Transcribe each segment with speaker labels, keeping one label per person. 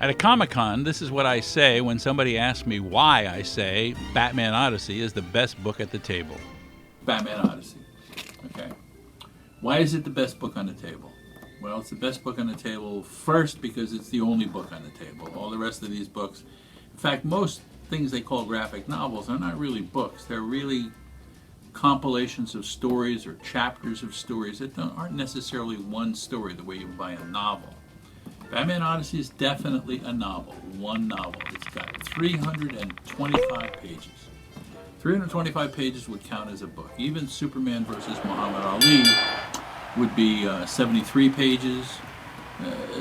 Speaker 1: At a Comic-Con, this is what I say when somebody asks me why I say Batman Odyssey is the best book at the table.
Speaker 2: Batman Odyssey. Okay. Why is it the best book on the table? Well, it's the best book on the table first because it's the only book on the table. All the rest of these books, in fact, most things they call graphic novels are not really books. They're really compilations of stories or chapters of stories that aren't necessarily one story the way you buy a novel. Batman Odyssey is definitely a novel, one novel. It's got 325 pages. 325 pages would count as a book. Even Superman versus Muhammad Ali would be 73 pages.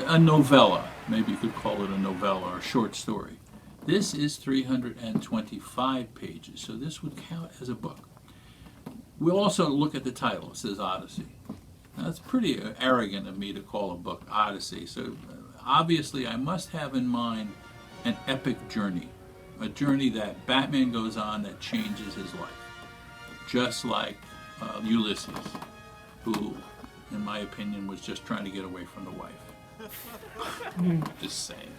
Speaker 2: A novella, maybe you could call it a novella or a short story. This is 325 pages, so this would count as a book. We'll also look at the title. It says Odyssey. Now, it's pretty arrogant of me to call a book Odyssey, so obviously I must have in mind an epic journey, a journey that Batman goes on that changes his life, just like Ulysses, who, in my opinion, was just trying to get away from the wife. Just saying.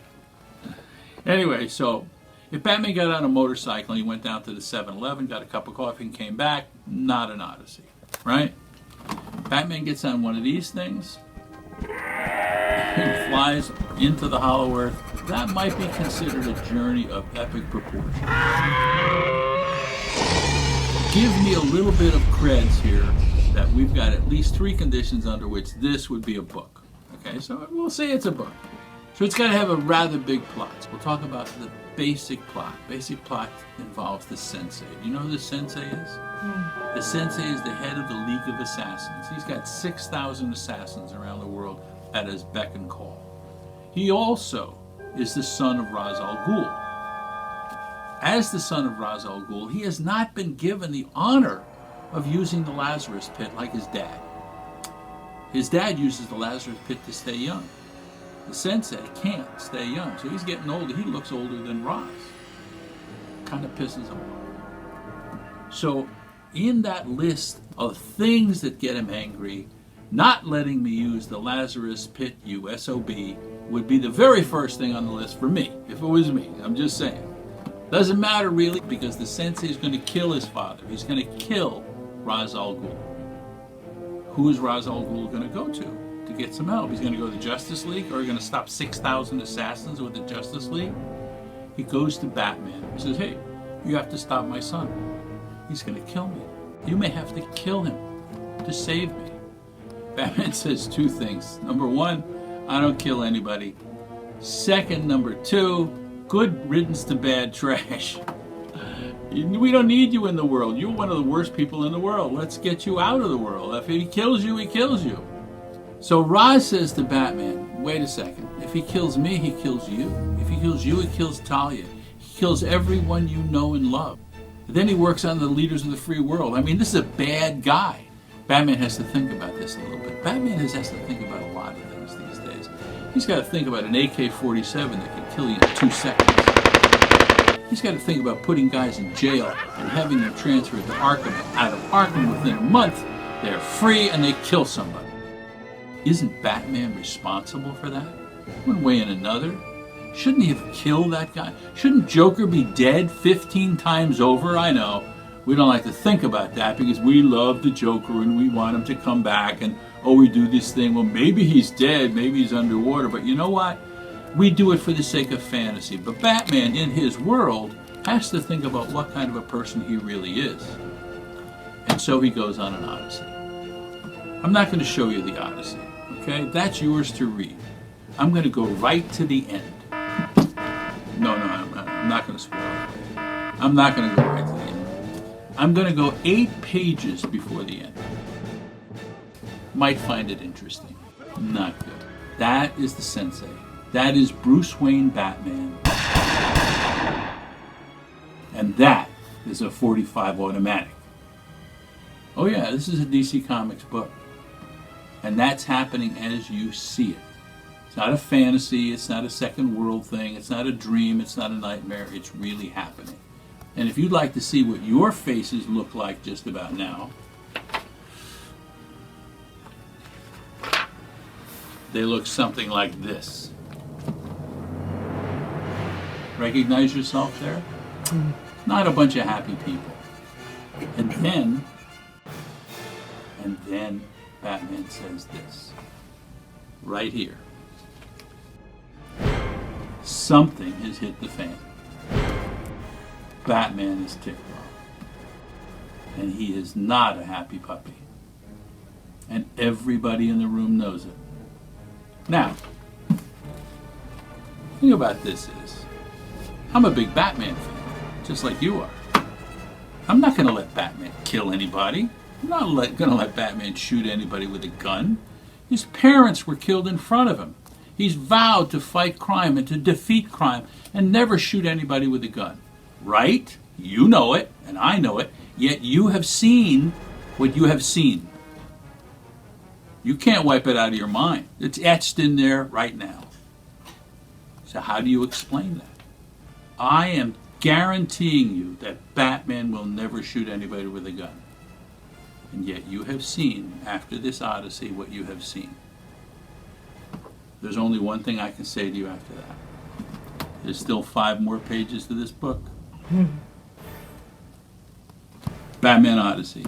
Speaker 2: Anyway, so if Batman got on a motorcycle and he went down to the 7-Eleven, got a cup of coffee, and came back, not an Odyssey, right? Batman gets on one of these things, he flies into the Hollow Earth. That might be considered a journey of epic proportions. Give me a little bit of creds here that we've got at least 3 conditions under which this would be a book. Okay, so we'll say it's a book. So it's got to have a rather big plot. So we'll talk about the basic plot. Basic plot involves the Sensei. Do you know who the Sensei is? The Sensei is the head of the League of Assassins. He's got 6,000 assassins around the world at his beck and call. He also is the son of Ra's al Ghul. As the son of Ra's al Ghul, he has not been given the honor of using the Lazarus Pit like his dad. His dad uses the Lazarus Pit to stay young. The Sensei can't stay young, so he's getting older. He looks older than Ra's. Kind of pisses him off. So in that list of things that get him angry, not letting me use the Lazarus Pit, you SOB, would be the very first thing on the list for me, if it was me. I'm just saying. Doesn't matter really, because the Sensei is going to kill his father. He's going to kill Ra's al Ghul. Who is Ra's al Ghul going to go to get some help? He's going to go to the Justice League, or he's going to stop 6,000 assassins with the Justice League? He goes to Batman. He says, hey, you have to stop my son. He's going to kill me. You may have to kill him to save me. Batman says 2 things. Number 1, I don't kill anybody. Second, number 2, good riddance to bad trash. We don't need you in the world. You're one of the worst people in the world. Let's get you out of the world. If he kills you, he kills you. So Ra's says to Batman, wait a second. If he kills me, he kills you. If he kills you, he kills Talia. He kills everyone you know and love. And then he works on the leaders of the free world. I mean, this is a bad guy. Batman has to think about this a little bit. Batman has to think about a lot of things these days. He's got to think about an AK-47 that can kill you in 2 seconds. He's got to think about putting guys in jail and having them transferred to Arkham. Out of Arkham within a month, they're free and they kill somebody. Isn't Batman responsible for that? One way and another. Shouldn't he have killed that guy? Shouldn't Joker be dead 15 times over? I know. We don't like to think about that because we love the Joker and we want him to come back and, oh, we do this thing. Well, maybe he's dead. Maybe he's underwater. But you know what? We do it for the sake of fantasy. But Batman, in his world, has to think about what kind of a person he really is. And so he goes on an odyssey. I'm not going to show you the Odyssey. Okay, that's yours to read. I'm going to go right to the end. No, I'm not going to spoil it. I'm not going to go right to the end. I'm going to go 8 pages before the end. Might find it interesting. Not good. That is the Sensei. That is Bruce Wayne Batman. And that is a .45 automatic. Oh yeah, this is a DC Comics book. And that's happening as you see it. It's not a fantasy, it's not a second world thing, it's not a dream, it's not a nightmare, it's really happening. And if you'd like to see what your faces look like just about now, they look something like this. Recognize yourself there? Not a bunch of happy people. And then Batman says this, right here. Something has hit the fan. Batman is ticked off. And he is not a happy puppy. And everybody in the room knows it. Now, the thing about this is, I'm a big Batman fan, just like you are. I'm not going to let Batman kill anybody. I'm not going to let Batman shoot anybody with a gun. His parents were killed in front of him. He's vowed to fight crime and to defeat crime and never shoot anybody with a gun. Right? You know it, and I know it, yet you have seen what you have seen. You can't wipe it out of your mind. It's etched in there right now. So how do you explain that? I am guaranteeing you that Batman will never shoot anybody with a gun. And yet you have seen, after this Odyssey, what you have seen. There's only one thing I can say to you after that. There's still 5 more pages to this book. Batman Odyssey.